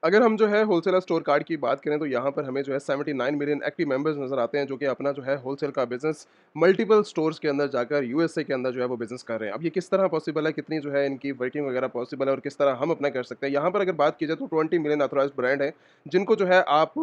अगर हम जो है होलसेलर स्टोर कार्ड की बात करें तो यहाँ पर हमें जो है 79 मिलियन एक्टिव मेंबर्स नज़र आते हैं जो कि अपना जो है होलसेल का बिज़नेस मल्टीपल स्टोर्स के अंदर जाकर यूएसए के अंदर जो है वो बिज़नेस कर रहे हैं। अब ये किस तरह पॉसिबल है, कितनी जो है इनकी वर्किंग वगैरह पॉसिबल है और किस तरह हम अपना कर सकते हैं। यहाँ पर अगर बात की जाए तो 20 मिलियन ऑथराइज्ड ब्रांड है जिनको जो है आप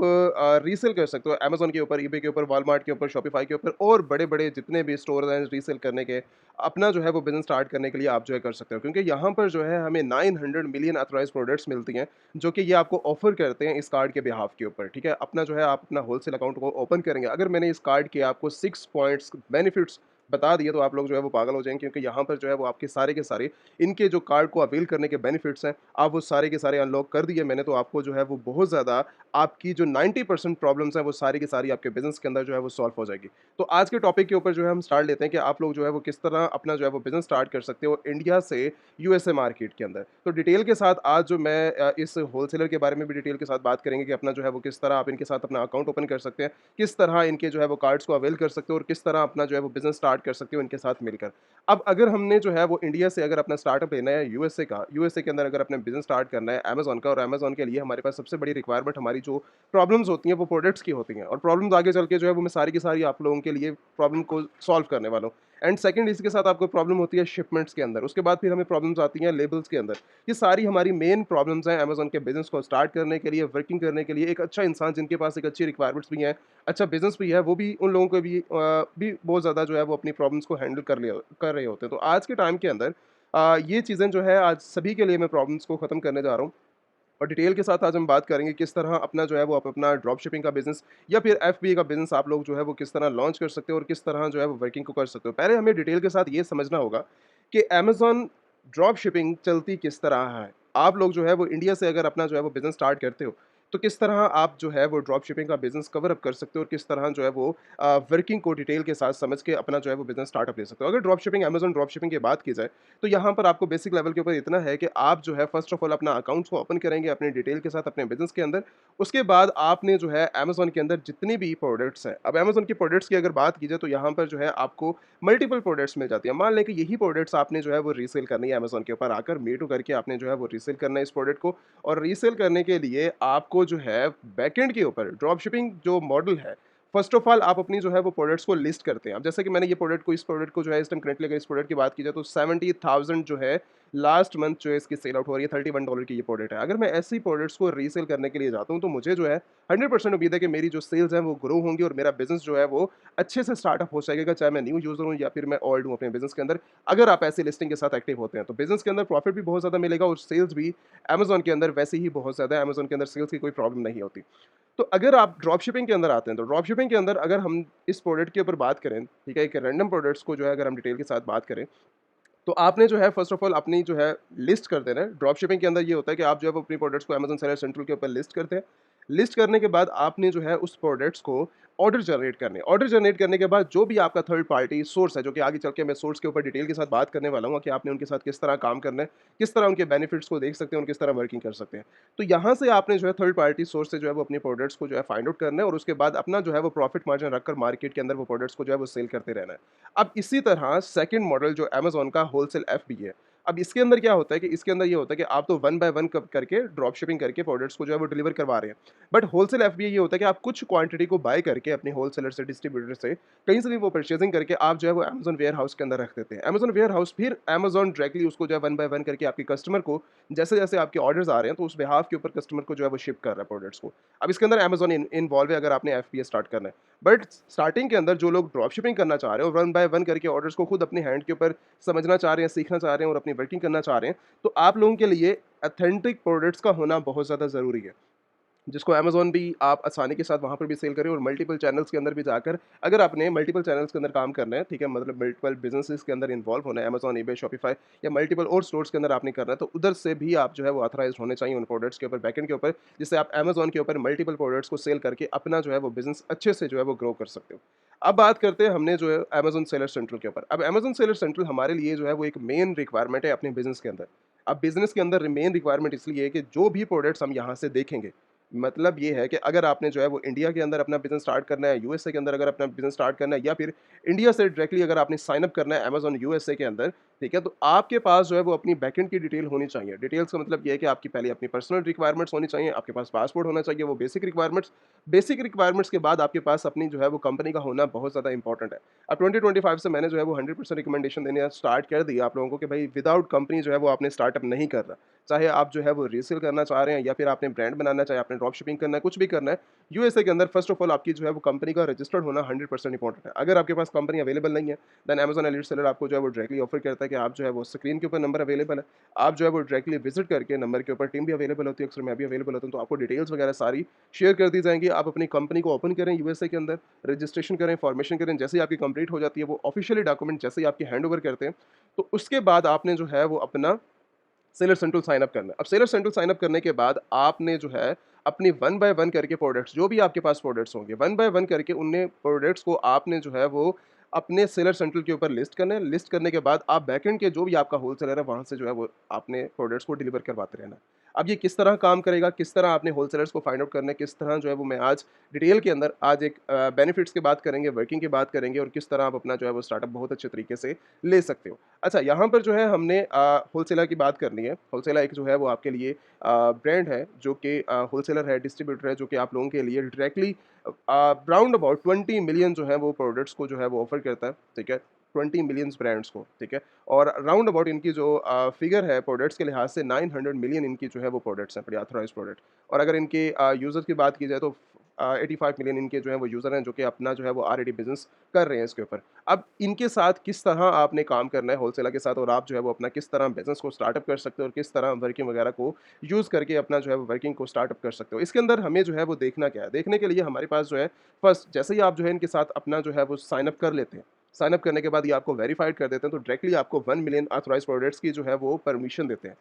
रीसेल कर सकते हो अमेज़न के ऊपर, ईबे के ऊपर, वॉलमार्ट के ऊपर, शॉपिफाई के ऊपर और बड़े-बड़े जितने भी स्टोर हैं रीसेल करने के, अपना जो है वो बिज़नेस स्टार्ट करने के लिए आप जो है कर सकते हो। क्योंकि यहाँ पर जो है हमें 900 मिलियन ऑथराइज्ड प्रोडक्ट्स मिलती हैं जो कि ये आपको ऑफ़र करते हैं इस कार्ड के बिहाफ़ के ऊपर, ठीक है? अपना जो है आप अपना होलसेल अकाउंट को ओपन करेंगे। अगर मैंने इस कार्ड के आपको 6 पॉइंट्स बेनिफिट्स बता दिए तो आप लोग जो है वो पागल हो जाएँगे क्योंकि यहाँ पर जो है वो आपके सारे के सारे इनके जो कार्ड को अवेल करने के बेनिफिट्स हैं, आप वो सारे के सारे अनलॉक कर दिए मैंने, तो आपको जो है वो बहुत ज़्यादा आपकी जो 90% प्रॉब्लम्स हैं वो सारी की सारी आपके बिज़नेस के अंदर जो है वो सॉल्व हो जाएगी। तो आज के टॉपिक के ऊपर जो है हम स्टार्ट लेते हैं कि आप लोग जो है वो किस तरह अपना जो है वो बिज़नेस स्टार्ट कर सकते हो इंडिया से यूएसए मार्केट के अंदर। तो डिटेल के साथ आज जो मैं इस होलसेलर के बारे में भी डिटेल के साथ बात करेंगे कि अपना जो है वो किस तरह आप इनके साथ अपना अकाउंट ओपन कर सकते हैं, किस तरह इनके जो है वो कार्ड्स को अवेल कर सकते हो और किस तरह अपना जो है वो बिज़नेस स्टार्ट कर सकते हो इनके साथ मिलकर। अब अगर हमने जो है वो इंडिया से अगर अपना स्टार्टअप लेना है यूएसए का, यूएसए के अंदर अगर अपने बिज़नेस स्टार्ट करना है अमेज़न का और अमेज़न के लिए हमारे पास सबसे बड़ी रिक्वायरमेंट हमारी जो प्रॉब्लम्स होती हैं वो प्रोडक्ट्स की होती हैं और प्रॉब्लम्स आगे चल के जो है वो मैं सारी की सारी आप लोगों के लिए प्रॉब्लम को सॉल्व करने वाला हूँ। एंड सेकंड इसके साथ आपको प्रॉब्लम होती है शिपमेंट्स के अंदर, उसके बाद फिर हमें प्रॉब्लम्स आती हैं लेबल्स के अंदर। ये सारी हमारी मेन प्रॉब्लम्स हैं अमेज़न के बिज़नेस को स्टार्ट करने के लिए, वर्किंग करने के लिए। एक अच्छा इंसान जिनके पास एक अच्छी रिक्वायरमेंट्स भी हैं, अच्छा बिज़नेस भी है, वो भी उन लोगों को भी बहुत ज़्यादा जो है वो अपनी प्रॉब्लम्स को हैंडल कर रहे होते हैं। तो आज के टाइम के अंदर ये चीज़ें जो है आज सभी के लिए मैं प्रॉब्लम्स को ख़त्म करने जा रहा हूँ। और डिटेल के साथ आज हम बात करेंगे किस तरह अपना जो है वो आप अपना ड्रॉप शिपिंग का बिज़नेस या फिर एफबीए का बिज़नेस आप लोग जो है वो किस तरह लॉन्च कर सकते हो और किस तरह जो है वो वर्किंग को कर सकते हो। पहले हमें डिटेल के साथ ये समझना होगा कि अमेज़न ड्रॉप शिपिंग चलती किस तरह है। आप लोग जो है वो इंडिया से अगर अपना जो है वो बिज़नेस स्टार्ट करते हो, तो किस तरह आप जो है वो ड्रॉप शिपिंग का बिज़नेस कवर अप कर सकते हो और किस तरह जो है वो वर्किंग को डिटेल के साथ समझ के अपना जो है वो बिज़नेस स्टार्टअप ले सकते हो। अगर drop shipping Amazon drop shipping की बात की जाए तो यहाँ पर आपको बेसिक लेवल के ऊपर इतना है कि आप जो है फर्स्ट ऑफ ऑल अपना अकाउंट्स को ओपन करेंगे अपने डिटेल के साथ अपने बिज़नेस के अंदर। उसके बाद आपने जो है अमेज़न के अंदर जितनी भी प्रोडक्ट्स हैं, अब अमेज़न की प्रोडक्ट्स की अगर बात की जाए तो यहाँ पर जो है आपको मल्टीपल प्रोडक्ट्स मिल जाती हैं। मान लें कि यही प्रोडक्ट्स आपने जो है वो रीसेल करनी है अमेज़न के ऊपर आकर मी टू करके आपने जो है वो रीसेल करना है इस प्रोडक्ट को और रीसेल करने के लिए आपको जो है बैकएंड के ऊपर ड्रॉप शिपिंग जो मॉडल है, फर्स्ट ऑफ ऑल आप अपनी जो है वो प्रोडक्ट्स को लिस्ट करते हैं। अब जैसे कि मैंने ये प्रोडक्ट को इस प्रोडक्ट को जो है इस टाइम करंटली अगर इस प्रोडक्ट की बात की जाए तो 70,000 जो है लास्ट मंथ जो है इसकी सेल आउट हो रही है, $31 की ये प्रोडक्ट है। अगर मैं ऐसी प्रोडक्ट्स को रीसेल करने के लिए जाता हूँ तो मुझे जो है 100% उम्मीद है कि मेरी जो सेल्स हैं वो ग्रो होंगी और मेरा बिज़नेस जो है वो अच्छे से स्टार्टअप हो जाएगा, चाहे मैं न्यू यूज़र हूँ या फिर मैं ओल्ड हूँ अपने बिज़नेस के अंदर। अगर आप ऐसी लिस्टिंग के साथ एक्टिव होते हैं तो बिज़नेस के अंदर प्रॉफिट भी बहुत ज़्यादा मिलेगा और सेल्स भी अमेज़न के अंदर वैसे ही बहुत ज़्यादा है, अमेज़न के अंदर सेल्स की कोई प्रॉब्लम नहीं होती। तो अगर आप ड्रॉप शिपिंग के अंदर आते हैं, तो ड्रॉप शिपिंग के अंदर अगर हम इस प्रोडक्ट के ऊपर बात करें, ठीक है, एक रैंडम प्रोडक्ट्स को जो है अगर हम डिटेल के साथ बात करें, तो आपने जो है फर्स्ट ऑफ ऑल अपनी जो है लिस्ट कर देना है। ड्रॉप शिपिंग के अंदर ये होता है कि आप जो है वो अपनी प्रोडक्ट्स को अमेज़न सेलर सेंट्रल के ऊपर लिस्ट करते हैं। लिस्ट करने के बाद आपने जो है उस प्रोडक्ट्स को ऑर्डर जनरेट करने हैं। ऑर्डर जनरेट करने के बाद जो भी आपका थर्ड पार्टी सोर्स है, जो कि आगे चल के मैं सोर्स के ऊपर डिटेल के साथ बात करने वाला हूँ कि आपने उनके साथ किस तरह काम करना है, किस तरह उनके बेनिफिट्स को देख सकते हैं और किस तरह वर्किंग कर सकते हैं। तो यहाँ से आपने जो है थर्ड पार्टी सोर्स से जो है वो अपने प्रोडक्ट्स को जो है फाइंड आउट करना है और उसके बाद अपना जो है वो प्रॉफिट मार्जिन रखकर मार्केट के अंदर वो प्रोडक्ट्स को जो है वो सेल करते रहना है। अब इसी तरह सेकंड मॉडल जो अमेज़न का होलसेल एफबीए है, अब इसके अंदर क्या होता है कि इसके अंदर ये होता है कि आप तो वन बाय वन करके ड्रॉप शिपिंग करके प्रोडक्ट्स को जो है वो डिलीवर करवा रहे हैं। बट होलसेल एफबीए ये होता है कि आप कुछ क्वांटिटी को बाय करके अपने होलसेलर से, डिस्ट्रीब्यूटर से, कहीं से भी वो परचेजिंग करके आप जो है वो अमेज़न वेयर हाउस के अंदर रख देते हैं। अमेज़न वेयर हाउस फिर अमेज़न डायरेक्टली उसको जो है वन बाय वन करके आपके कस्टमर को जैसे-जैसे आपके ऑर्डर्स आ रहे हैं तो उस बिहाफ के ऊपर कस्टमर को जो है वो शिप कर रहा है प्रोडक्ट्स को। अब इसके अंदर अमेज़न इन्वॉल्व है अगर आपने एफबीए स्टार्ट करना है। बट स्टार्टिंग के अंदर जो लोग ड्रॉप शिपिंग करना चाह रहे हैं और वन बाय वन करके ऑर्डर्स को खुद अपने हैंड के ऊपर समझना चाह रहे हैं, सीखना चाह रहे हैं और अपनी वर्किंग करना चाह रहे हैं, तो आप लोगों के लिए ऑथेंटिक प्रोडक्ट्स का होना बहुत ज़्यादा ज़रूरी है। जिसको अमेज़न भी आप आसानी के साथ वहाँ पर भी सेल करें और मल्टीपल चैनल्स के अंदर भी जाकर अगर आपने मल्टीपल चैनल्स के अंदर काम करना है, ठीक है? मतलब मल्टीपल बिज़नेसेस के अंदर इन्वॉल्व होना है, अमेज़न, ईबे, शॉपिफाई या मल्टीपल और स्टोर्स के अंदर आपने करना है, तो उधर से भी आप जो है वो ऑथराइज़्ड होने चाहिए उन प्रोडक्ट्स के ऊपर, बैकएंड के ऊपर, जिससे आप अमेज़न के ऊपर मल्टीपल प्रोडक्ट्स को सेल करके अपना जो है वो बिज़नेस अच्छे से जो है वो ग्रो कर सकते हो। अब बात करते हैं हमने जो है अमेज़न सेलर सेंट्रल के ऊपर। अब अमेज़न सेलर सेंट्रल हमारे लिए जो है वो एक मेन रिक्वायरमेंट है अपने बिज़नेस के अंदर। अब बिज़नेस के अंदर मेन रिक्वायरमेंट इसलिए है कि जो भी प्रोडक्ट्स हम यहाँ से देखेंगे, मतलब ये है कि अगर आपने जो है वो इंडिया के अंदर अपना बिज़नेस स्टार्ट करना है, यूएसए के अंदर अगर अपना बिज़नेस स्टार्ट करना है या फिर इंडिया से डायरेक्टली अगर आपने साइन अप करना है अमेज़न यूएसए के अंदर, ठीक है? तो आपके पास जो है वो अपनी बैकएंड की डिटेल होनी चाहिए। डिटेल्स का मतलब ये है कि आपकी पहले अपनी पर्सनल रिक्वायरमेंट्स होनी चाहिए, आपके पास पासपोर्ट होना चाहिए, वो बेसिक रिक्वायरमेंट्स। बेसिक रिक्वायरमेंट्स के बाद आपके पास अपनी जो है वो कंपनी का होना बहुत ज़्यादा इंपॉर्टेंट है। अब 2025 से मैंने जो है वो 100% रिकमेंडेशन देना स्टार्ट कर दी आप लोगों को कि भाई विदाउट कंपनी जो है वो आपने स्टार्टअप नहीं करना। चाहे आप जो है वो रीसेल करना चाह रहे हैं या फिर आपने ब्रांड बनाना है, चाहे आपने ड्रॉप शिपिंग करना है, कुछ भी करना है, यूएसए के अंदर फर्स्ट ऑफ ऑल आपकी जो है वो कंपनी का रजिस्टर्ड होना 100% इंपॉर्टेंट है। अगर आपके पास कंपनी अवेलेबल नहीं है, देन अमेज़न एलीट सेलर आपको जो है वो डायरेक्टली ऑफर करता है कि आप जो है वो स्क्रीन के ऊपर नंबर अवेलेबल है, आप जो है वो डायरेक्टली विजिट करके नंबर के ऊपर टीम भी अवेलेबल होती है, अक्सर मैं भी अवेलेबल होता हूँ, तो आपको डिटेल्स वगैरह सारी शेयर कर दी जाएँगी। आप अपनी कंपनी को ओपन करें यूएसए के अंदर, रजिस्ट्रेशन करें, फॉर्मेशन करें, जैसे ही आपकी कंप्लीट हो जाती है, वो ऑफिशियली डॉक्यूमेंट जैसे ही आपके हैंडओवर करते हैं, तो उसके बाद आपने जो है वो अपना सेलर सेंट्रल साइन अप करना है। अब सेलर सेंट्रल साइन अप करने के बाद आपने जो है अपनी वन बाय वन करके प्रोडक्ट्स जो भी आपके पास प्रोडक्ट्स होंगे, वन बाय वन करके उन्हें प्रोडक्ट्स को आपने जो है वो अपने सेलर सेंट्रल के ऊपर लिस्ट करना है। लिस्ट करने के बाद आप बैकएंड के जो भी आपका होलसेलर है वहाँ से जो है वो आपने प्रोडक्ट्स को डिलीवर करवाते रहना है। अब ये किस तरह काम करेगा, किस तरह आपने होलसेलर्स को फाइंड आउट करना है, किस तरह जो है वो मैं आज डिटेल के अंदर आज एक बेनिफिट्स की बात करेंगे, वर्किंग की बात करेंगे और किस तरह आप अपना जो है वो स्टार्टअप बहुत अच्छे तरीके से ले सकते हो। अच्छा, यहाँ पर जो है हमने होलसेलर की बात करनी है। होलसेलर एक जो है वो आपके लिए ब्रांड है जो कि होलसेलर है, डिस्ट्रीब्यूटर है जो कि आप लोगों के लिए डायरेक्टली राउंड अबाउट 20 मिलियन जो है वो प्रोडक्ट्स को जो है वो ऑफ़र करता है, ठीक है? 20 मिलियंस ब्रांड्स को, ठीक है? और राउंड अबाउट इनकी जो फिगर है प्रोडक्ट्स के लिहाज़ से 900 मिलियन इनकी जो है वो प्रोडक्ट्स हैं, प्री ऑथराइज़्ड प्रोडक्ट। और अगर इनके यूज़र्स की बात की जाए तो 85 मिलियन इनके जो है वो यूज़र हैं जो कि अपना जो है वो ऑलरेडी बिज़नेस कर रहे हैं इसके ऊपर। अब इनके साथ किस तरह आपने काम करना है होलसेलर के साथ और आप जो है वो अपना किस तरह बिज़नेस को स्टार्टअप कर सकते हो और किस तरह वर्किंग वगैरह को यूज़ करके अपना जो है वो वर्किंग को स्टार्टअप कर सकते हो। इसके अंदर हमें जो है वो देखना क्या है? देखने के लिए हमारे पास जो है फर्स्ट जैसे ही आप जो है इनके साथ अपना जो है वो साइन अप कर लेते हैं। साइन अप करने के बाद ये आपको वेरिफाइड कर देते हैं तो डायरेक्टली आपको 1 मिलियन ऑथराइज्ड प्रोडक्ट्स की जो है वो परमिशन देते हैं।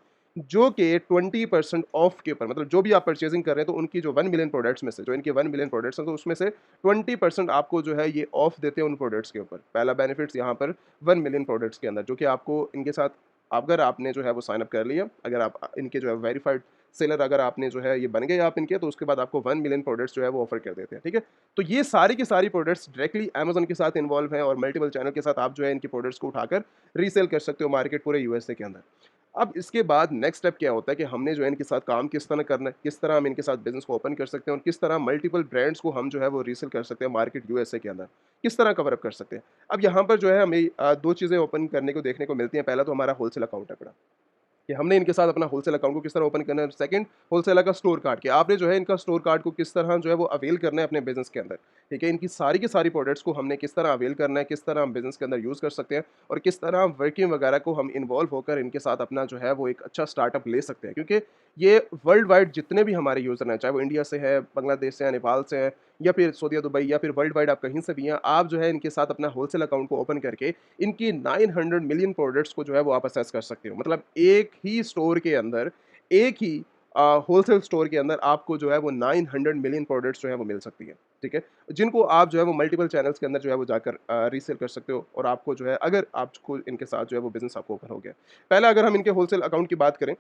जो कि 20% ऑफ के ऊपर मतलब जो भी आप परचेज़िंग कर रहे हैं तो उनकी जो 1 मिलियन प्रोडक्ट्स में से जो इनके 1 मिलियन प्रोडक्ट्स हैं तो उसमें से 20% आपको जो है ये ऑफ देते हैं उन प्रोडक्ट्स के ऊपर। पहला बेनिफिट्स यहाँ पर 1 मिलियन प्रोडक्ट्स के अंदर जो कि आपको इनके साथ अगर आपने जो है वो साइन अप कर लिया, अगर आप इनके जो है वेरिफाइड सेलर अगर आपने जो है ये बन गए आप इनके तो उसके बाद आपको 1 मिलियन प्रोडक्ट्स जो है वो ऑफर कर देते हैं, ठीक है? तो ये सारी की सारी प्रोडक्ट्स डायरेक्टली अमेज़न के साथ इन्वॉल्व हैं और मल्टीपल चैनल के साथ आप जो है इनकी प्रोडक्ट्स को उठाकर रीसेल कर सकते हो मार्केट पूरे यूएसए के अंदर। अब इसके बाद नेक्स्ट स्टेप क्या होता है कि हमने जो है इनके साथ काम किस तरह करना है, किस तरह हम इनके साथ बिज़नेस को ओपन कर सकते हैं और किस तरह मल्टीपल ब्रांड्स को हम जो है वो रीसेल कर सकते हैं मार्केट यूएसए के अंदर, किस तरह कवर अप कर सकते हैं। अब यहाँ पर जो है हमें 2 चीज़ें ओपन करने को देखने को मिलती हैं, पहला तो हमारा होलसेल अकाउंट है बड़ा। कि हमने इनके साथ अपना होलसेल अकाउंट को किस तरह ओपन करना है। सेकंड होलसेलर का स्टोर कार्ड कि आपने जो है इनका स्टोर कार्ड को किस तरह जो है वो अवेल करना है अपने बिज़नेस के अंदर। ठीक है? इनकी सारी की सारी प्रोडक्ट्स को हमने किस तरह अवेल करना है, किस तरह हम बिज़नेस के अंदर यूज़ कर सकते हैं और किस तरह वर्किंग वगैरह को हम इन्वॉल्व होकर इनके साथ अपना जो है वो एक अच्छा स्टार्टअप ले सकते हैं। क्योंकि ये वर्ल्ड वाइड जितने भी हमारे यूज़र हैं, चाहे वो इंडिया से है, बांग्लादेश से है, नेपाल से हैं या फिर सऊदीया, दुबई या फिर वर्ल्ड वाइड आप कहीं से भी हैं, आप जो है इनके साथ अपना होलसेल अकाउंट को ओपन करके इनकी 900 मिलियन प्रोडक्ट्स को जो है वो आप असेस कर सकते हो। मतलब एक ही स्टोर के अंदर, एक ही होलसेल स्टोर के अंदर आपको जो है वो 900 मिलियन प्रोडक्ट्स जो है वो मिल सकती है, ठीक है? जिनको आप जो है वो मल्टीपल चैनल्स के अंदर जो है वो जाकर रीसेल कर सकते हो और आपको जो है अगर आपको इनके साथ जो है वो बिज़नेस आपको ओपन हो गया। पहले अगर हम इनके होलसेल अकाउंट की बात करें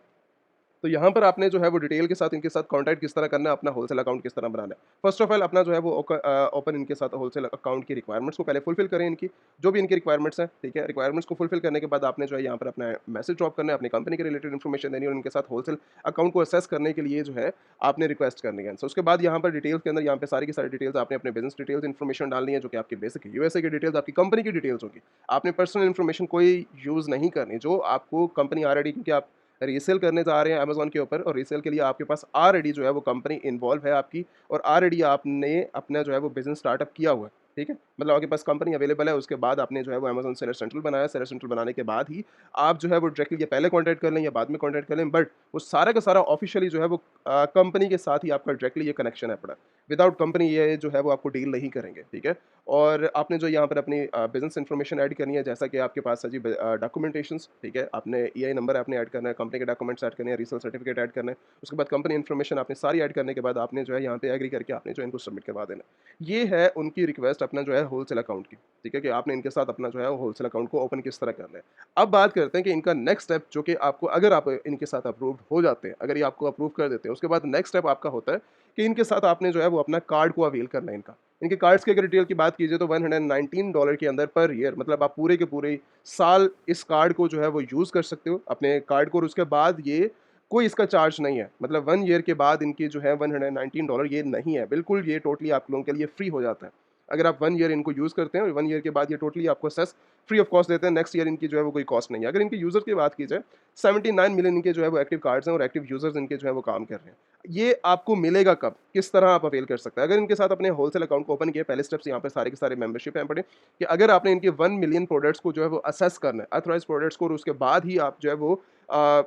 तो यहाँ पर आपने जो है वो डिटेल के साथ इनके साथ कॉन्टैक्ट किस तरह करना है, अपना होलसेल अकाउंट किस तरह बनाना है। फर्स्ट ऑफ ऑल अपना जो है वो ओपन इनके साथ होलसेल अकाउंट की रिक्वायरमेंट्स को पहले फुलफिल करें इनकी, जो भी इनकी रिक्वायरमेंट्स हैं, ठीक है? रिक्वायरमेंट्स को फुलफिल करने के बाद आपने जो है यहाँ पर अपना मैसेज ड्रॉप करना है, अपनी कंपनी के रिलेटेड इन्फॉर्मेशन देनी है और इनके साथ होलसेल अकाउंट को असेस करने के लिए जो है आपने रिक्वेस्ट करनी है। सो उसके बाद यहाँ पर डिटेल्स के अंदर यहाँ पे सारी की सारी डिटेल्स आपने अपने बिज़नेस डिटेल्स इन्फॉर्मेशन डालनी है जो कि आपकी बेसिक यूएसए की डिटेल्स, आपकी कंपनी की डिटेल्स होगी। आपने पर्सनल इन्फॉर्मेशन कोई यूज़ नहीं करनी, जो आपको कंपनी ऑलरेडी क्योंकि आप रीसेल करने जा रहे हैं अमेज़न के ऊपर और रीसेल के लिए आपके पास ऑलरेडी जो है वो कंपनी इन्वॉल्व है आपकी और ऑलरेडी आपने अपना जो है वो बिज़नेस स्टार्टअप किया हुआ है, ठीक है? मतलब आपके पास कंपनी अवेलेबल है, उसके बाद आपने जो है वो अमेज़न सेलर सेंट्रल बनाया, सेलर सेंट्रल बनाने के बाद ही आप जो है वो डायरेक्टली या पहले कॉन्टैक्ट कर लें या बाद में कॉन्टैक्ट कर लें, बट वो सारा का सारा ऑफ़िशियली जो है वो कंपनी के साथ ही आपका डायरेक्टली ये कनेक्शन है पड़ा। विदाउट कंपनी ये जो है वो आपको डील नहीं करेंगे, ठीक है? और आपने जो यहाँ पर अपनी बिज़नेस इन्फॉर्मेशन ऐड करनी है, जैसा कि आपके पास है जी डॉक्यूमेंटेशंस, ठीक है? आपने ईआई नंबर आपने ऐड करना है, कंपनी के डॉक्यूमेंट्स ऐड करने हैं, रीसेल सर्टिफिकेट ऐड करना है, उसके बाद कंपनी इन्फॉर्मेशन आपने सारी ऐड करने के बाद आपने जो है यहाँ पे एग्री करके आपने जो है इनको सबमिट करवा देना है। ये है उनकी रिक्वेस्ट जस्ट अपना जो है होलसेल अकाउंट की, ठीक है, कि आपने इनके साथ अपना जो है होलसेल अकाउंट को ओपन किस तरह करना है। अब बात करते हैं कि इनका नेक्स्ट स्टेप जो कि आपको, अगर आप इनके साथ अप्रूव्ड हो जाते हैं, अगर ये आपको अप्रूव कर देते हैं, उसके बाद नेक्स्ट स्टेप आपका होता है कि इनके साथ आपने जो है वो अपना कार्ड को अवेल करना है इनका। इनके कार्ड्स की अगर डिटेल की बात कीजिए तो $119 के अंदर पर ईयर, मतलब आप पूरे के पूरे साल इस कार्ड को जो है वो यूज़ कर सकते हो अपने कार्ड को, और उसके बाद ये कोई इसका चार्ज नहीं है। मतलब 1 ईयर के बाद इनकी जो है $119 ये नहीं है, बिल्कुल ये टोटली आप लोगों के लिए फ्री हो जाता है। अगर आप 1 ईयर इनको यूज़ करते हैं और 1 ईयर के बाद ये टोटली आपको सेस फ्री ऑफ कॉस्ट देते हैं, नेक्स्ट ईयर इनकी जो है वो कोई कॉस्ट नहीं है। अगर इनके यूज़र की बात की जाए, 79 मिलियन इनके जो है वो एक्टिव कार्ड्स हैं और एक्टिव यूज़र्स इनके जो है वो काम कर रहे हैं। ये आपको मिलेगा कब? किस तरह आप अवेल कर सकते हैं? अगर इनके साथ अपने होलसेल अकाउंट को ओपन किया, पहले स्टेप्स यहाँ पे सारे के सारे मेंबरशिप हैं पड़े कि अगर आपने इनके 1 मिलियन प्रोडक्ट्स को जो है वो असेस करना है, ऑथराइज्ड प्रोडक्ट्स को, और उसके बाद ही आप जो है वो अ,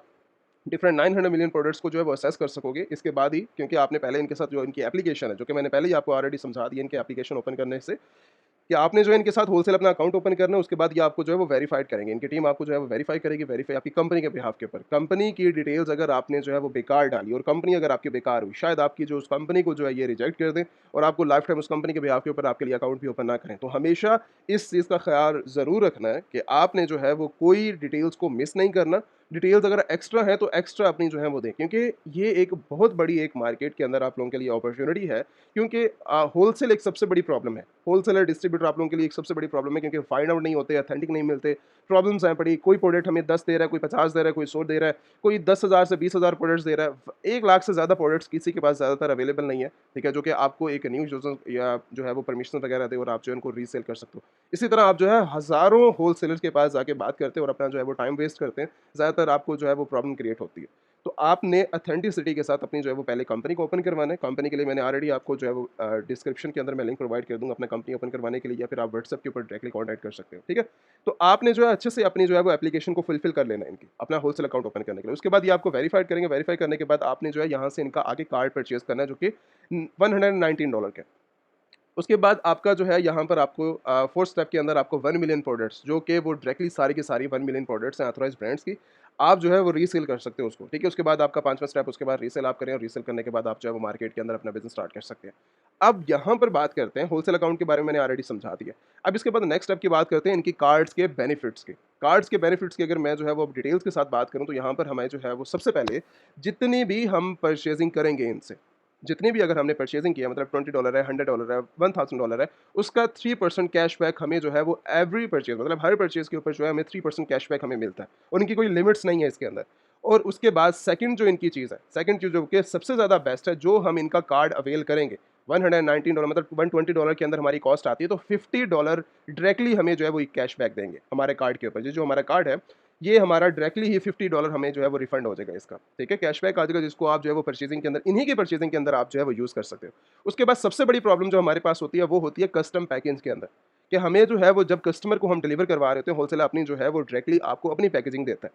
डिफरेंट 900 मिलियन प्रोडक्ट्स को जो है वो असेस कर सकोगे, इसके बाद ही, क्योंकि आपने पहले इनके साथ जो इनकी एप्लीकेशन है, जो कि मैंने पहले ही आपको ऑलरेडी समझा दी है इनके एप्लीकेशन ओपन करने से, कि आपने जो है इनके साथ होलसेल अपना अकाउंट ओपन करना है, उसके बाद ये आपको जो है वो वेरीफाइड करेंगे। इनकी टीम आपको जो है वो वेरीफाई करेगी, वेरीफाई आपकी कंपनी के बिहाफ के ऊपर। कंपनी की डिटेल्स अगर आपने जो है वो बेकार डाली और कंपनी अगर आपकी बेकार हुई, शायद आपकी जो उस कंपनी को जो है ये रिजेक्ट कर दें और आपको लाइफ टाइम उस कंपनी के बिहाफ के ऊपर आपके लिए अकाउंट भी ओपन ना करें। तो हमेशा इस चीज़ का ख्याल ज़रूर रखना है कि आपने जो है वो कोई डिटेल्स को मिस नहीं करना। डिटेल्स अगर एक्स्ट्रा है तो एक्स्ट्रा अपनी जो है वो दें, क्योंकि ये एक बहुत बड़ी एक मार्केट के अंदर आप लोगों के लिए अपॉर्चुनिटी है, क्योंकि होलसेल एक सबसे बड़ी प्रॉब्लम है। होलसेलर डिस्ट्रीब्यूटर आप लोगों के लिए एक सबसे बड़ी प्रॉब्लम है, क्योंकि फाइंड आउट नहीं होते, ऑथेंटिक नहीं मिलते, प्रॉब्लम्स हैं पड़ी। कोई प्रोडक्ट हमें 10 दे रहा है, कोई 50 दे रहा है, कोई 100 दे रहा है, कोई 10,000 से 20,000 प्रोडक्ट्स दे रहा है। 1 लाख से ज़्यादा प्रोडक्ट्स किसी के पास ज़्यादातर अवेलेबल नहीं है, ठीक है, जो कि आपको एक न्यू यूजर या जो है वो परमिशन वगैरह दे और आप जो है उनको रीसेल कर सकते हो। इसी तरह आप जो है हज़ारों होलसेलर्स के पास जाके बात करते हैं और अपना जो है वो टाइम वेस्ट करते हैं, ज़्यादातर आपको जो है वो प्रॉब्लम क्रिएट होती है। तो आपने ऑथेंटिसिटी के साथ अपनी जो है वो पहले कंपनी को ओपन करवाना है। कंपनी के लिए मैंने ऑलरेडी आपको जो है वो डिस्क्रिप्शन के अंदर मैं लिंक प्रोवाइड कर दूँगा अपना कंपनी ओपन करवाने के लिए, या फिर आप व्हाट्सएप के ऊपर डायरेक्टली कॉन्टैक्ट कर सकते हो, ठीक है? तो आपने जो है अच्छे से अपनी जो है वो एप्लीकेशन को फुलफिल कर लेना है इनकी, अपना होलसेल अकाउंट ओपन करने के लिए। उसके बाद ये आपको वेरीफाइड करेंगे, वेरीफाई करने के बाद आपने जो है यहाँ से इनका आगे कार्ड परचेज़ करना है, जो कि $119 का है। उसके बाद आपका जो है यहाँ पर आपको 4th स्टेप के अंदर आपको 1 मिलियन प्रोडक्ट्स, जो कि वो डायरेक्टली सारी की सारी 1 मिलियन प्रोडक्ट्स हैं ऑथराइज्ड ब्रांड्स की, आप जो है वो रीसेल कर सकते हो उसको, ठीक है? उसके बाद आपका 5वां स्टेप, उसके बाद रीसेल आप करें और रीसेल करने के बाद आप जो है वो मार्केट के अंदर अपना बिज़नेस स्टार्ट कर सकते हैं। अब यहाँ पर बात करते हैं होलसेल अकाउंट के बारे में, मैंने ऑलरेडी समझा दिया। अब इसके बाद नेक्स्ट स्टेप की बात करते हैं इनकी कार्ड्स के बेनिफिट्स की। कार्ड्स के बेनिफिट्स की अगर मैं जो है वो डिटेल्स के साथ बात करूँ, तो यहाँ पर हमें जो है वो सबसे पहले जितनी भी हम परचेज़िंग करेंगे इनसे, जितनी भी अगर हमने परचेज़िंग किया, मतलब $20 है, $100 है, $1000 है, उसका 3% कैशबैक हमें जो है वो एवरी परचेज़, मतलब हर परचेज़ के ऊपर जो है हमें 3% कैशबैक हमें मिलता है और इनकी कोई लिमिट्स नहीं है इसके अंदर। और उसके बाद सेकंड जो इनकी चीज़ है, सेकंड चीज़ जो कि सबसे ज़्यादा बेस्ट है, जो हम इनका कार्ड अवेल करेंगे, $119 मतलब $120 के अंदर हमारी कॉस्ट आती है, तो $50 डायरेक्टली हमें जो है वो कैशबैक देंगे हमारे कार्ड के ऊपर। ये जो हमारा कार्ड है, ये हमारा डायरेक्टली ही $50 हमें जो है वो रिफंड हो जाएगा इसका, ठीक है? कैशबैक आ जाएगा, जिसको आप जो है वो परचेज़िंग के अंदर, इन्हीं की परचेज़िंग के अंदर आप जो है वो यूज़ कर सकते हो। उसके बाद सबसे बड़ी प्रॉब्लम जो हमारे पास होती है, वो होती है कस्टम पैकेज के अंदर, कि हमें जो है वो जब कस्टमर को हम डिलीवर करवा रहे होते हैं, होलसेलर अपनी जो है वो डायरेक्टली आपको अपनी पैकेजिंग देता है।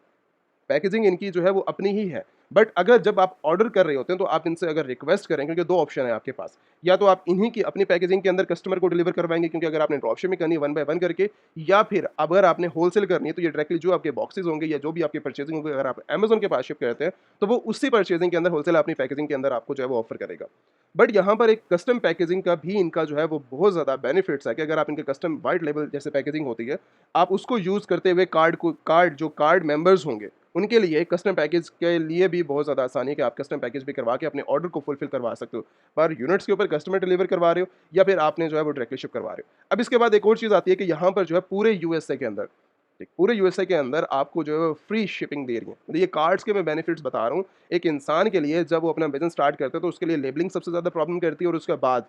पैकेजिंग इनकी जो है वो अपनी ही है। बट अगर जब आप ऑर्डर कर रहे होते हैं, तो आप इनसे अगर रिक्वेस्ट करें, क्योंकि 2 ऑप्शन है आपके पास, या तो आप इन्हीं की अपनी पैकेजिंग के अंदर कस्टमर को डिलीवर करवाएँगे, क्योंकि अगर आपने ड्रॉप शिपिंग करनी है 1 बाय 1 करके, या फिर अगर आपने होलसेल करनी है, तो ये डायरेक्टली जो आपके बॉक्सेस होंगे या जो भी आपकी परचेजिंग होगी, अगर आप अमेज़न के पास शिप करते हैं, तो वो उसी परचेजिंग के अंदर होलसेलर अपनी पैकेजिंग के अंदर आपको जो है वो ऑफर करेगा। बट यहाँ पर एक कस्टम पैकेजिंग का भी इनका जो है वो बहुत ज़्यादा बेनिफिट्स है, कि अगर आप इनके कस्टम व्हाइट लेबल जैसे पैकेजिंग होती है, आप उसको यूज़ करते हुए कार्ड मेंबर्स होंगे, उनके लिए कस्टम पैकेज के लिए भी बहुत ज़्यादा आसानी है कि आप कस्टम पैकेज भी करवा के अपने ऑर्डर को फुलफिल करवा सकते हो। पर यूनिट्स के ऊपर कस्टमर डिलीवर करवा रहे हो, या फिर आपने जो है वो डायरेक्टली शिप करवा रहे हो। अब इसके बाद एक और चीज़ आती है कि यहाँ पर जो है पूरे यूएसए के अंदर, ठीक, पूरे यूएसए के अंदर आपको जो है वो फ्री शिपिंग दे रही है। मतलब ये कार्ड्स के मैं बेनिफिट्स बता रहा हूँ। एक इंसान के लिए जब वो अपना बिज़नेस स्टार्ट करता है, तो उसके लिए लेबलिंग सबसे ज़्यादा प्रॉब्लम करती है, और उसके बाद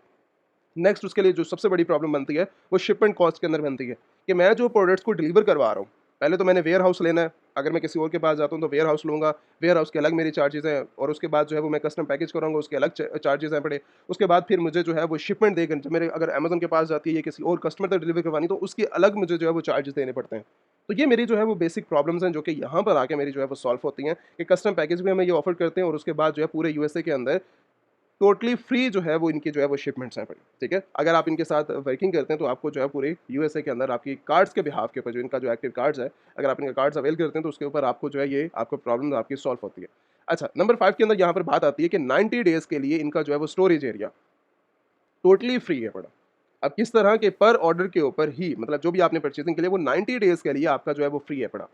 नेक्स्ट उसके लिए जो सबसे बड़ी प्रॉब्लम बनती है, वो शिपमेंट कॉस्ट के अंदर बनती है, कि मैं जो प्रोडक्ट्स को डिलीवर करवा रहा हूँ, पहले तो मैंने वेयर हाउस लेना है। अगर मैं किसी और के पास जाता हूँ तो वेयर हाउस लूँगा, वेयर हाउस के अलग मेरी चार्जेज़ हैं, और उसके बाद जो है वो मैं कस्टम पैकेज कराऊँगा, उसके अलग चार्जेज़ हैं पड़े। उसके बाद फिर मुझे जो है वो शिपमेंट देकर, जब मेरे अगर अमेज़न के पास जाती है या किसी और कस्टमर तक डिलीवर करवानी, तो उसके अलग मुझे जो है वो चार्जेज़ देने पड़ते हैं। तो ये मेरी जो है वो बेसिक प्रॉब्लम्स हैं, जो कि यहाँ पर आके मेरी जो है वो सॉल्व होती हैं, कि कस्टम पैकेज भी हमें ये ऑफ़र करते हैं, और उसके बाद जो है पूरे यूएसए के अंदर टोटली फ्री जो है वो इनकी जो है वो शिपमेंट्स हैं पड़ी, ठीक है? अगर आप इनके साथ वर्किंग करते हैं, तो आपको जो है पूरे यूएसए के अंदर आपकी कार्ड्स के बिहाफ के ऊपर, जो इनका जो एक्टिव कार्ड्स है, अगर आप इनके कार्ड्स अवेल करते हैं, तो उसके ऊपर आपको जो है ये आपको प्रॉब्लम आपकी सॉल्व होती है। अच्छा, नंबर 5 के अंदर यहाँ पर बात आती है कि 90 डेज़ के लिए इनका जो है वो स्टोरेज एरिया टोटली फ्री है पड़ा। अब किस तरह के पर ऑर्डर के ऊपर ही मतलब जो भी आपने परचेज़िंग के लिए वो 90 डेज़ के लिए आपका जो है वो फ्री है पड़ा।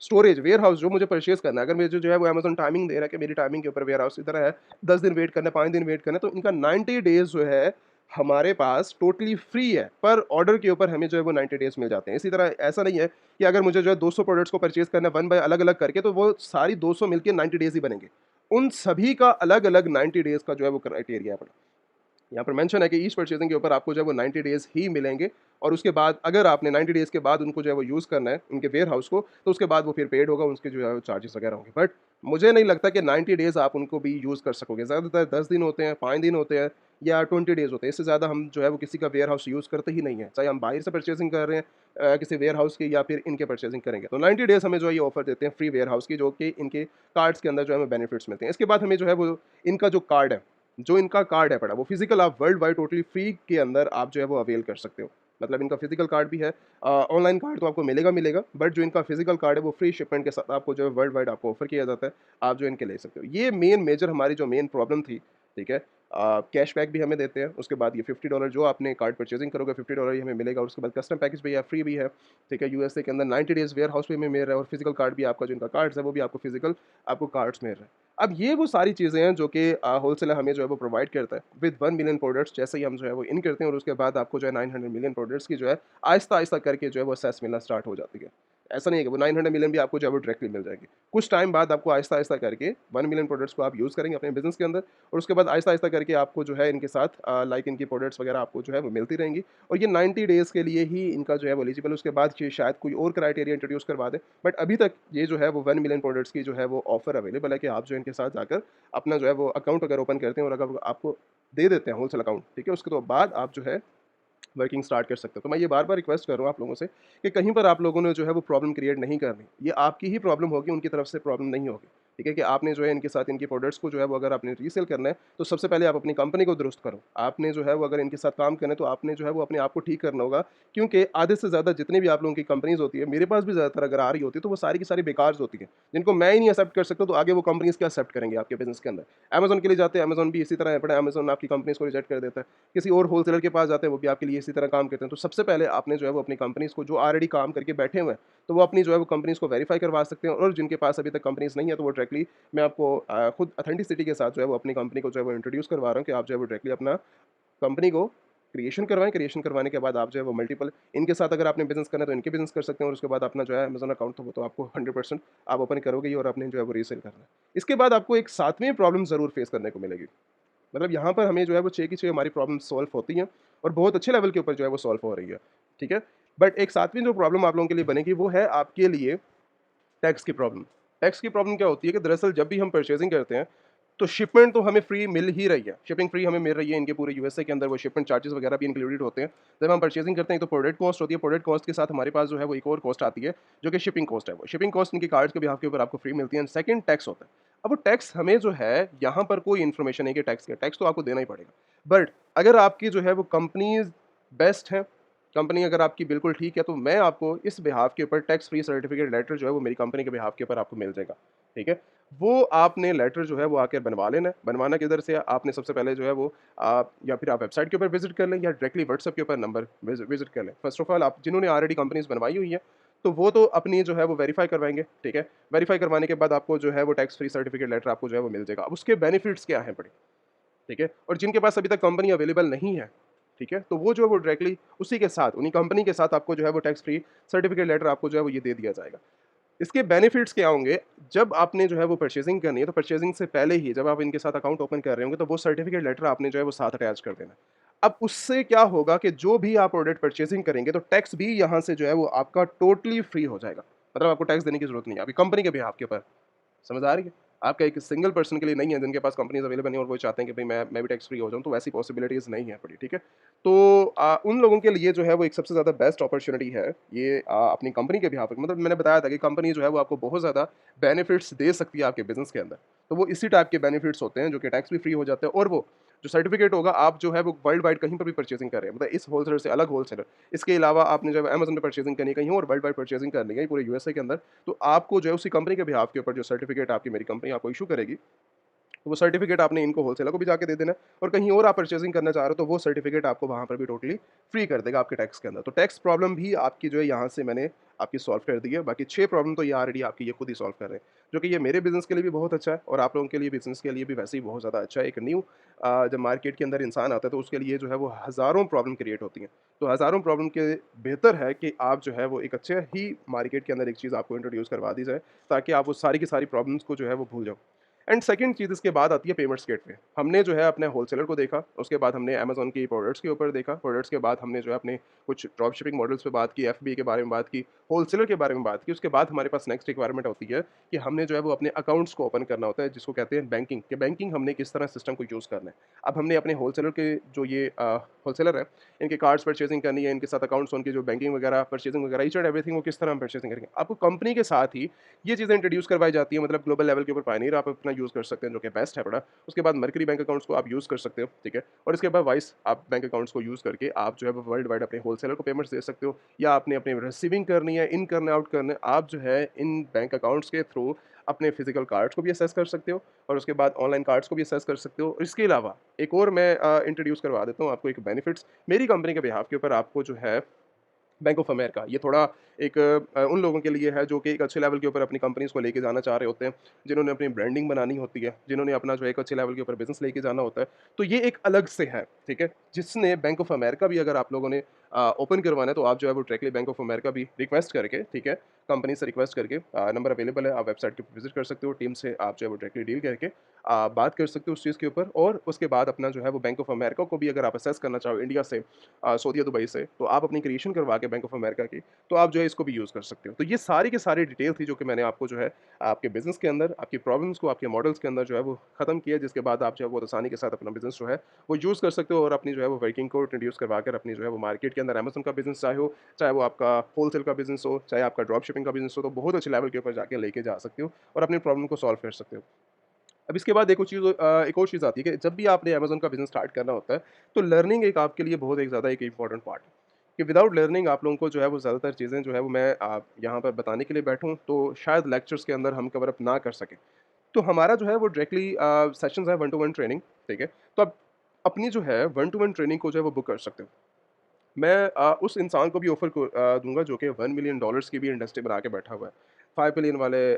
स्टोरेज, वेयरहाउस जो मुझे परचेज़ करना है, अगर मुझे जो है वो अमेज़न टाइमिंग दे रहा है कि मेरी टाइमिंग के ऊपर वेयरहाउस इधर है, 10 दिन वेट करना है, 5 दिन वेट करना है, तो इनका 90 डेज़ जो है हमारे पास टोटली फ्री है। पर ऑर्डर के ऊपर हमें जो है वो 90 डेज़ मिल जाते हैं। इसी तरह ऐसा नहीं है कि अगर मुझे जो है 200 प्रोडक्ट्स को परचेज़ करना है 1 बाय अलग-अलग करके तो वो सारी 200 मिलके 90 डेज़ ही बनेंगे। उन सभी का अलग-अलग 90 डेज़ का जो है वो क्राइटेरिया है। यहाँ पर मेंशन है कि ईच परचेज़िंग के ऊपर आपको जो है वो 90 डेज़ ही मिलेंगे और उसके बाद अगर आपने 90 डेज़ के बाद उनको जो है वो यूज़ करना है, उनके वेयरहाउस को, तो उसके बाद वो फिर पेड होगा, उसके जो है वो चार्जेस वगैरह होंगे। बट मुझे नहीं लगता कि 90 डेज़ आप उनको भी यूज़ कर सकोगे। ज़्यादातर 10 दिन होते हैं, 5 दिन होते हैं या 20 डेज़ होते हैं। इससे ज़्यादा हम जो है वो किसी का वेयरहाउस यूज़ करते ही नहीं है। चाहे हम बाहर से परचेज़िंग कर रहे हैं किसी वेयरहाउस की या फिर इनके परचेज़िंग करेंगे। तो 90 डेज़ हमें जो है ये ऑफ़र देते हैं फ्री वेयरहाउस की, जो कि इनके कार्ड्स के अंदर जो है हमें बेनिफिट्स मिलते हैं। इसके बाद हमें जो है वो इनका जो इनका कार्ड है पड़ा, वो फिज़िकल आप वर्ल्ड वाइड टोटली फ्री के अंदर आप जो है वो अवेल कर सकते हो। मतलब इनका फिज़िकल कार्ड भी है ऑनलाइन कार्ड तो आपको मिलेगा, बट जो इनका फिज़िकल कार्ड है वो फ्री शिपमेंट के साथ आपको जो है वर्ल्ड वाइड आपको ऑफ़र किया जाता है, आप जो इनके ले सकते हो। ये मेजर हमारी जो मेन प्रॉब्लम थी, ठीक है? कैशबैक भी हमें देते हैं, उसके बाद ये $50 जो आपने कार्ड परचेज़िंग करोगे $50 ही हमें मिलेगा और उसके बाद कस्टम पैकेज भी है, फ्री भी है, ठीक है? यूएसए के अंदर 90 डेज़ वेयरहाउस भी हमें मिल रहा है और फिज़िकल कार्ड भी आपका जो इनका कार्ड्स है वो भी आपको फिज़िकल आपको कार्ड्स मिल रहा है। अब ये वो सारी चीज़ें हैं जो कि होलसेलर हमें जो है वो प्रोवाइड करता है विद 1 मिलियन प्रोडक्ट्स जैसे ही हम जो है वो इन करते हैं और उसके बाद आपको जो है 900 मिलियन प्रोडक्ट्स की जो है आहिस्ता-आहिस्ता करके जो है वो सेस मिलना स्टार्ट हो जाती है। ऐसा नहीं है कि वो 900 मिलियन भी आपको जो है वो डायरेक्टली मिल जाएगी। कुछ टाइम बाद आपको आहिस्ता-आहिस्ता करके 1 मिलियन प्रोडक्ट्स को आप यूज़ करेंगे अपने बिज़नेस के अंदर और उसके बाद आहिस्ता-आहिस्ता करके आपको जो है इनके साथ लाइक इनकी प्रोडक्ट्स वगैरह आपको जो है वो मिलती रहेंगी और ये 90 डेज़ के लिए ही इनका जो है वो एलिजिबल उसके बाद ये शायद कोई और क्राइटेरिया इंट्रोड्यूस करवा दें। बट अभी तक ये जो है वो 1 मिलियन प्रोडक्ट्स की जो है वो ऑफ़र अवेलेबल है कि आप जो इनके साथ जाकर अपना जो है वो अकाउंट अगर ओपन करते हैं और अगर आपको दे देते हैं होलसेल अकाउंट, ठीक है? उसके तो बाद आप जो है वर्किंग स्टार्ट कर सकते हो। तो मैं ये बार-बार रिक्वेस्ट कर रहा हूँ आप लोगों से कि कहीं पर आप लोगों ने जो है वो प्रॉब्लम क्रिएट नहीं करनी। ये आपकी ही प्रॉब्लम होगी, उनकी तरफ से प्रॉब्लम नहीं होगी। ठीक है? कि आपने जो है इनके साथ इनकी प्रोडक्ट्स को जो है वो अगर आपने रीसेल करना है, तो सबसे पहले आप अपनी कंपनी को दुरुस्त करो। आपने जो है वो अगर इनके साथ काम करना है, तो आपने जो है वो अपने आप को ठीक करना होगा क्योंकि आधे से ज़्यादा जितनी भी आप लोगों की कंपनीज़ होती है, मेरे पास भी ज़्यादातर अगर आ रही होती है, तो वो सारी की सारी बेकार होती हैं। जिनको मैं ही नहीं एक्सेप्ट कर सकता, तो आगे वो कंपनीज़ क्या एक्सेप्ट करेंगे आपके बिज़नेस के अंदर? अमेज़न के लिए जाते हैं, अमेज़न भी इसी तरह है, बट अमेज़न आपकी कंपनीज़ को रिजेक्ट कर देता है। किसी और होलसेलर के पास जाते हैं, वो भी आपके लिए इसी तरह काम करते हैं। तो सबसे पहले आपने जो है वो अपनी कंपनीज़ को जो ऑलरेडी काम करके बैठे हुए हैं, तो वो अपनी जो है वो कंपनीज़ को वेरीफ़ाई करवा सकते हैं और जिनके पास अभी तक कंपनीज़ नहीं है, तो वो डायरेक्टली मैं आपको खुद ऑथेंटिसिटी के साथ जो है वो अपनी कंपनी को जो है वो इंट्रोड्यूस करवा रहा हूँ कि आप जो है वो डायरेक्टली अपना कंपनी को क्रिएशन करवाएँ, क्रिएशन करवाने के बाद आप जो है वो मल्टीपल इनके साथ अगर आपने बिज़नेस करना है, तो इनके बिज़नेस कर सकते हैं और उसके बाद अपना जो है अमेज़न अकाउंट तो वो तो आपको 100% आप ओपन करोगे ही और आपने जो है वो रीसेल करना है। इसके बाद आपको एक 7वीं प्रॉब्लम ज़रूर फेस करने को मिलेगी। मतलब यहाँ पर हमें जो है वो 6 की 6 हमारी प्रॉब्लम सॉल्व होती हैं और बहुत अच्छे लेवल के ऊपर जो है वो सॉल्व हो रही है, ठीक है? बट एक 7वीं जो प्रॉब्लम आप लोगों के लिए बनेगी वो है आपके लिए टैक्स की प्रॉब्लम। टैक्स की प्रॉब्लम क्या होती है कि दरअसल जब भी हम परचेज़िंग करते हैं, तो शिपमेंट तो हमें फ्री मिल ही रही है। शिपिंग फ्री हमें मिल रही है इनके पूरे यूएसए के अंदर वो शिपमेंट चार्जेज़ वगैरह भी इंक्लूडेड होते हैं। जब हम परचेज़िंग करते हैं तो प्रोडक्ट कॉस्ट होती है, प्रोडक्ट कॉस्ट के साथ हमारे पास जो है वो एक और कॉस्ट आती है, जो कि शिपिंग कॉस्ट है वो। शिपिंग कॉस्ट इनके कार्ड्स के बिहाफ़ के ऊपर आपको फ्री मिलती है एंड सेकंड टैक्स होता है। अब वो टैक्स हमें जो है यहाँ पर कोई इन्फॉर्मेशन नहीं कि टैक्स क्या है, टैक्स तो आपको देना ही पड़ेगा। बट अगर आपकी जो है वो कंपनीज़ बेस्ट हैं, कंपनी अगर आपकी बिल्कुल ठीक है, तो मैं आपको इस बिहाफ़ के ऊपर टैक्स फ्री सर्टिफिकेट लेटर जो है वो मेरी कंपनी के बिहाफ़ के ऊपर आपको मिल जाएगा, ठीक है? वो आपने लेटर जो है वो आके बनवा लेना है। बनवाना किधर से है? आपने सबसे पहले जो है वो आप या फिर आप वेबसाइट के ऊपर विज़िट कर लें या डायरेक्टली व्हाट्सएप के ऊपर नंबर विज़िट कर लें। फर्स्ट ऑफ ऑल आप जिन्होंने ऑलरेडी कंपनीज़ बनवाई हुई हैं, तो वो तो अपनी जो है वो वेरीफ़ाई करवाएँगे, ठीक है? वेरीफ़ाई करवाने के बाद आपको जो है वो टैक्स फ्री सर्टिफिकेट लेटर आपको जो है वो मिल जाएगा। अब उसके बेनिफिट्स क्या हैं बड़े? ठीक है? और जिनके पास अभी तक कंपनी अवेलेबल नहीं है, ठीक है? तो वो जो है वो डायरेक्टली उसी के साथ, उन्हीं कंपनी के साथ आपको जो है वो टैक्स फ्री सर्टिफिकेट लेटर आपको जो है वो ये दे दिया जाएगा। इसके बेनिफिट्स क्या होंगे? जब आपने जो है वो परचेज़िंग करनी है, तो परचेज़िंग से पहले ही जब आप इनके साथ अकाउंट ओपन कर रहे होंगे, तो वो सर्टिफिकेट लेटर आपने जो है वो साथ अटैच कर देना है। अब उससे क्या होगा कि जो भी आप प्रोडक्ट परचेज़िंग करेंगे, तो टैक्स भी यहाँ से जो है वो आपका टोटली फ्री हो जाएगा। मतलब आपको टैक्स देने की ज़रूरत नहीं है, आपकी कंपनी के बिहाफ़ के ऊपर। समझ आ रही है? आपका एक सिंगल पर्सन के लिए नहीं है जिनके पास कंपनीज़ अवेलेबल नहीं है और वो चाहते हैं कि भई मैं भी टैक्स फ्री हो जाऊँ, तो वैसी पॉसिबिलिटीज़ नहीं है बड़ी, ठीक है? तो उन लोगों के लिए जो है वो एक सबसे ज़्यादा बेस्ट अपॉर्च्युनिटी है, ये अपनी कंपनी के बिहाफ़ पे मतलब मैंने बताया था कि कंपनी जो है वो आपको बहुत ज़्यादा बेनिफिट्स दे सकती है आपके बिज़नेस के अंदर। तो वो इसी टाइप के बेनिफिट्स होते हैं जो कि टैक्स भी फ्री हो जाते हैं और वो जो सर्टिफ़िकेट होगा आप जो है वो वर्ल्ड वाइड कहीं पर भी परचेज़िंग कर रहे हैं, मतलब इस होलसेलर से अलग होलसेलर। इसके अलावा आपने जो है अमेज़न पे परचेज़िंग करनी है कहीं और वर्ल्ड वाइड परचेज़िंग करनी है पूरे यूएसए के अंदर, तो आपको जो है उसी कंपनी के बिहाफ़ के ऊपर जो सर्टिफ़िकेट आपकी मेरी कंपनी आपको इश्यू करेगी, तो वो सर्टिफ़िकेट आपने इनको होलसेलर को भी जाके दे देना है और कहीं और आप परचेज़िंग करना चाह रहे हो तो वो सर्टिफ़िकेट आपको वहाँ पर भी टोटली फ्री कर देगा आपके टैक्स के अंदर। तो टैक्स प्रॉब्लम भी आपकी जो है यहाँ से मैंने आपकी सॉल्व कर दी है। बाकी 6 प्रॉब्लम तो ये ऑलरेडी आपकी ये खुद ही सॉल्व कर रहे हैं, जो कि ये मेरे बिज़नेस के लिए भी बहुत अच्छा है और आप लोगों के लिए बिज़नेस के लिए भी वैसे ही बहुत ज़्यादा अच्छा है। एक न्यू जब मार्केट के अंदर इंसान आता है तो उसके लिए जो है वो हज़ारों प्रॉब्लम क्रिएट होती हैं। तो हज़ारों प्रॉब्लम के बेहतर है कि आप जो है वो एक अच्छे ही मार्केट के अंदर एक चीज़ आपको इंट्रोड्यूस करवा दी जाए, ताकि आप वो सारी की सारी प्रॉब्लम्स को जो है वो भूल जाओ। एंड सेकंड चीज़ इसके बाद आती है पेमेंट्स गेटवे। हमने जो है अपने होलसेलर को देखा, उसके बाद हमने अमेज़न की प्रोडक्ट्स के ऊपर देखा, प्रोडक्ट्स के बाद हमने जो है अपने कुछ ड्रॉप शिपिंग मॉडल्स पे बात की, एफबी के बारे में बात की, होलसेलर के बारे में बात की। उसके बाद हमारे पास नेक्स्ट रिक्वायरमेंट होती है कि हमने जो है वो अपने अकाउंट्स को ओपन करना होता है, जिसको कहते हैं बैंकिंग, कि बैंकिंग हमने किस तरह सिस्टम को यूज़ करना है। अब हमने अपने होलसेलर के जो ये होलसेलर हैं, इनके कार्ड्स परचेज़िंग करनी है, इनके साथ अकाउंट्स, उनकी जो बैंकिंग वगैरह, परचेज़िंग वगैरह, ईच एंड एवरीथिंग वो किस तरह हम परचेज़िंग करेंगे। आपको कंपनी के साथ ही ये चीज़ें इंट्रोड्यूस करवाई जाती हैं, मतलब ग्लोबल लेवल के ऊपर पायनियर आप अपना यूज़ कर सकते हैं, जो कि बेस्ट है बड़ा। उसके बाद मर्करी बैंक अकाउंट्स को आप यूज़ कर सकते हो, ठीक है? और इसके बाद वाइस आप बैंक अकाउंट्स को यूज़ करके आप जो है वो वर्ल्ड वाइड अपने होलसेलर को पेमेंट्स दे सकते हो, या आपने अपने रिसीविंग करनी है, इन करना, आउट करना है, आप जो है इन बैंक अकाउंट्स के थ्रू अपने फिजिकल कार्ड्स को भी असेस कर सकते हो और उसके बाद ऑनलाइन कार्ड्स को भी असेस कर सकते हो। इसके अलावा एक और मैं इंट्रोड्यूस करवा देता हूँ आपको एक बेनिफिट्स मेरी कंपनी के बिहाफ के ऊपर। आपको जो है बैंक ऑफ अमेरिका, ये थोड़ा एक उन लोगों के लिए है जो कि एक अच्छे लेवल के ऊपर अपनी कंपनीज़ को लेके जाना चाह रहे होते हैं, जिन्होंने अपनी ब्रांडिंग बनानी होती है, जिन्होंने अपना जो है एक अच्छे लेवल के ऊपर बिज़नेस लेके जाना होता है। तो ये एक अलग से है, ठीक है? जिसने बैंक ऑफ अमेरिका भी अगर आप लोगों ने ओपन करवाना है तो आप जो है वो डायरेक्टली बैंक ऑफ अमेरिका भी रिक्वेस्ट करके, ठीक है? कंपनी से रिक्वेस्ट करके नंबर अवेलेबल है, आप वेबसाइट के ऊपर विज़िट कर सकते हो, टीम से आप जो है वो डायरेक्टली डील करके बात कर सकते हो उस चीज़ के ऊपर, और उसके बाद अपना जो है वो बैंक ऑफ अमेरिका को भी अगर आप असेस करना चाहो इंडिया से, सऊदी या दुबई से, तो आप अपनी क्रिएशन करवा के बैंक ऑफ अमेरिका की, तो आप जो है इसको भी यूज़ कर सकते हो। तो ये सारी की सारी डिटेल थी जो कि मैंने आपको जो है आपके बिज़नेस के अंदर, आपकी प्रॉब्लम्स को आपके मॉडल्स के अंदर जो है वो ख़त्म किया, जिसके बाद आप जो है बहुत आसानी के साथ अपना बिज़नेस जो है वो यूज़ कर सकते हो और अपनी जो है वो वर्किंग को इंट्रोड्यूस करवा कर अपनी जो है वो मार्केट के अंदर अमेज़न का बिज़नेस चाहे वो आपका होलसेल का बिज़नेस हो, चाहे आपका ड्रॉप शिपिंग का बिज़नेस हो, तो बहुत अच्छे लेवल के ऊपर जाके लेके जा सकते हो और अपनी प्रॉब्लम को सॉल्व कर सकते हो। अब इसके बाद एक और चीज़ आती है कि जब भी आपने अमेज़न का बिज़नेस स्टार्ट करना होता है, तो लर्निंग एक आपके लिए बहुत एक ज़्यादा एक इम्पोर्टेंट पार्ट है, कि विदाउट लर्निंग आप लोगों को जो है वो ज़्यादातर चीज़ें जो है वो मैं यहाँ पर बताने के लिए बैठूँ, तो शायद लेक्चर्स के अंदर हम कवर अप ना कर सकें। तो हमारा जो है वो डायरेक्टली सेशंस है वन टू वन ट्रेनिंग, ठीक है? तो आप अपनी जो है वन टू वन ट्रेनिंग को जो है वो बुक कर सकते हो। मैं उस इंसान को भी ऑफ़र दूँगा जो कि $1 मिलियन की भी इंडस्ट्री बना के बैठा हुआ है। 5 बिलियन वाले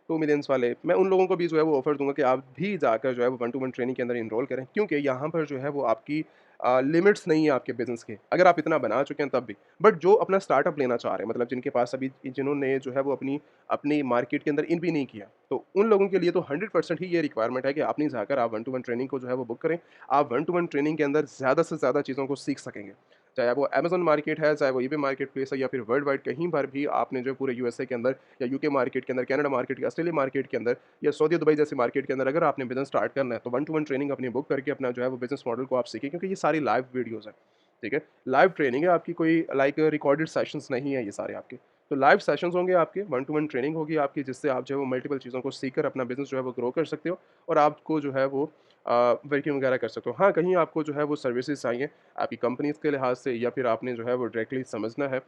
2 मिलियंस वाले, मैं उन लोगों को भी जो है वो ऑफ़र दूँगा कि आप भी जाकर जो है वो वन टू वन ट्रेनिंग के अंदर एनरोल करें। क्योंकि यहाँ पर जो है वो आपकी लिमिट्स नहीं है आपके बिज़नेस के, अगर आप इतना बना चुके हैं तब भी। बट जो अपना स्टार्टअप लेना चाह रहे हैं, मतलब जिनके पास अभी जिन्होंने जो है वो अपनी अपनी मार्केट के अंदर इन भी नहीं किया, तो उन लोगों के लिए तो 100% ही ये रिक्वायरमेंट है कि आप नहीं जाकर आप वन टू वन ट्रेनिंग को जो है वो बुक करें। आप वन टू वन ट्रेनिंग के अंदर ज़्यादा से ज़्यादा चीज़ों को सीख सकेंगे। चाहे वो अमेज़न मार्केट है, चाहे वो ईबे मार्केट प्लेस है, या फिर वर्ल्ड वाइड कहीं पर भी आपने जो है पूरे यूएसए के अंदर या यूके मार्केट के अंदर, कनाडा मार्केट, ऑस्ट्रेलिया मार्केट के अंदर या सऊदी दुबई जैसी मार्केट के अंदर अगर आपने बिज़नेस स्टार्ट करना है, तो वन टू वन ट्रेनिंग अपनी बुक करके अपना जो है वो बिज़नेस मॉडल को आप सीखें, क्योंकि ये सारी लाइव वीडियोज़ हैं, ठीक है? लाइव ट्रेनिंग है आपकी, कोई लाइक रिकॉर्डेड सेशंस नहीं है ये सारे आपके। तो लाइव सेशंस होंगे आपके, वन टू वन ट्रेनिंग होगी आपकी, जिससे आप जो है वो मल्टीपल चीज़ों को सीखकर अपना बिज़नेस जो है वो ग्रो कर सकते हो और आपको जो है वो वर्किंग वगैरह कर सकते हो। हाँ, कहीं आपको जो है वो सर्विसेज़ चाहिए आपकी कंपनीज़ के लिहाज से, या फिर आपने जो है वो डायरेक्टली समझना है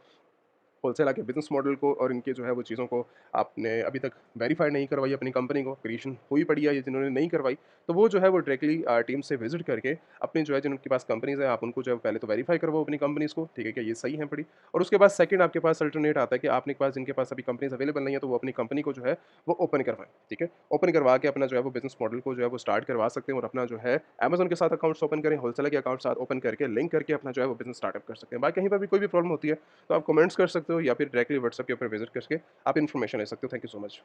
होलसेल के बिज़नेस मॉडल को, और इनके जो है वो चीज़ों को आपने अभी तक वेरीफ़ाई नहीं करवाई अपनी कंपनी को, क्रिएशन हुई पड़ी है, ये जिन्होंने नहीं करवाई, तो वो जो है वो डायरेक्टली टीम से विज़िट करके अपनी जो है जिनके पास कंपनीज़ हैं, आप उनको जो है पहले तो वेरीफ़ाई करवाओ अपनी कंपनीज़ को, ठीक है, क्या ये सही हैं बड़ी, और उसके बाद सेकंड आपके पास अल्टरनेट आता है कि आपने के पास जिनके पास अभी कंपनीज़ अवेलेबल नहीं है, तो वो अपनी कंपनी को जो है वो ओपन करवाएँ, ठीक है? ओपन करवा के अपना जो है वो बिज़नेस मॉडल को जो है वो स्टार्ट करवा सकते हैं और अपना जो है अमेज़न के साथ अकाउंट्स ओपन करें, होलसेलर के अकाउंट साथ ओपन करके लिंक करके अपना जो है वो बिज़नेस स्टार्टअप कर सकते हैं। बाकी कहीं पर भी कोई भी प्रॉब्लम होती है तो आप कमेंट्स कर सकते हो या फिर डायरेक्टली व्हाट्सएप के ऊपर विजिट करके आप इन्फॉर्मेशन ले सकते हो। Thank you so much.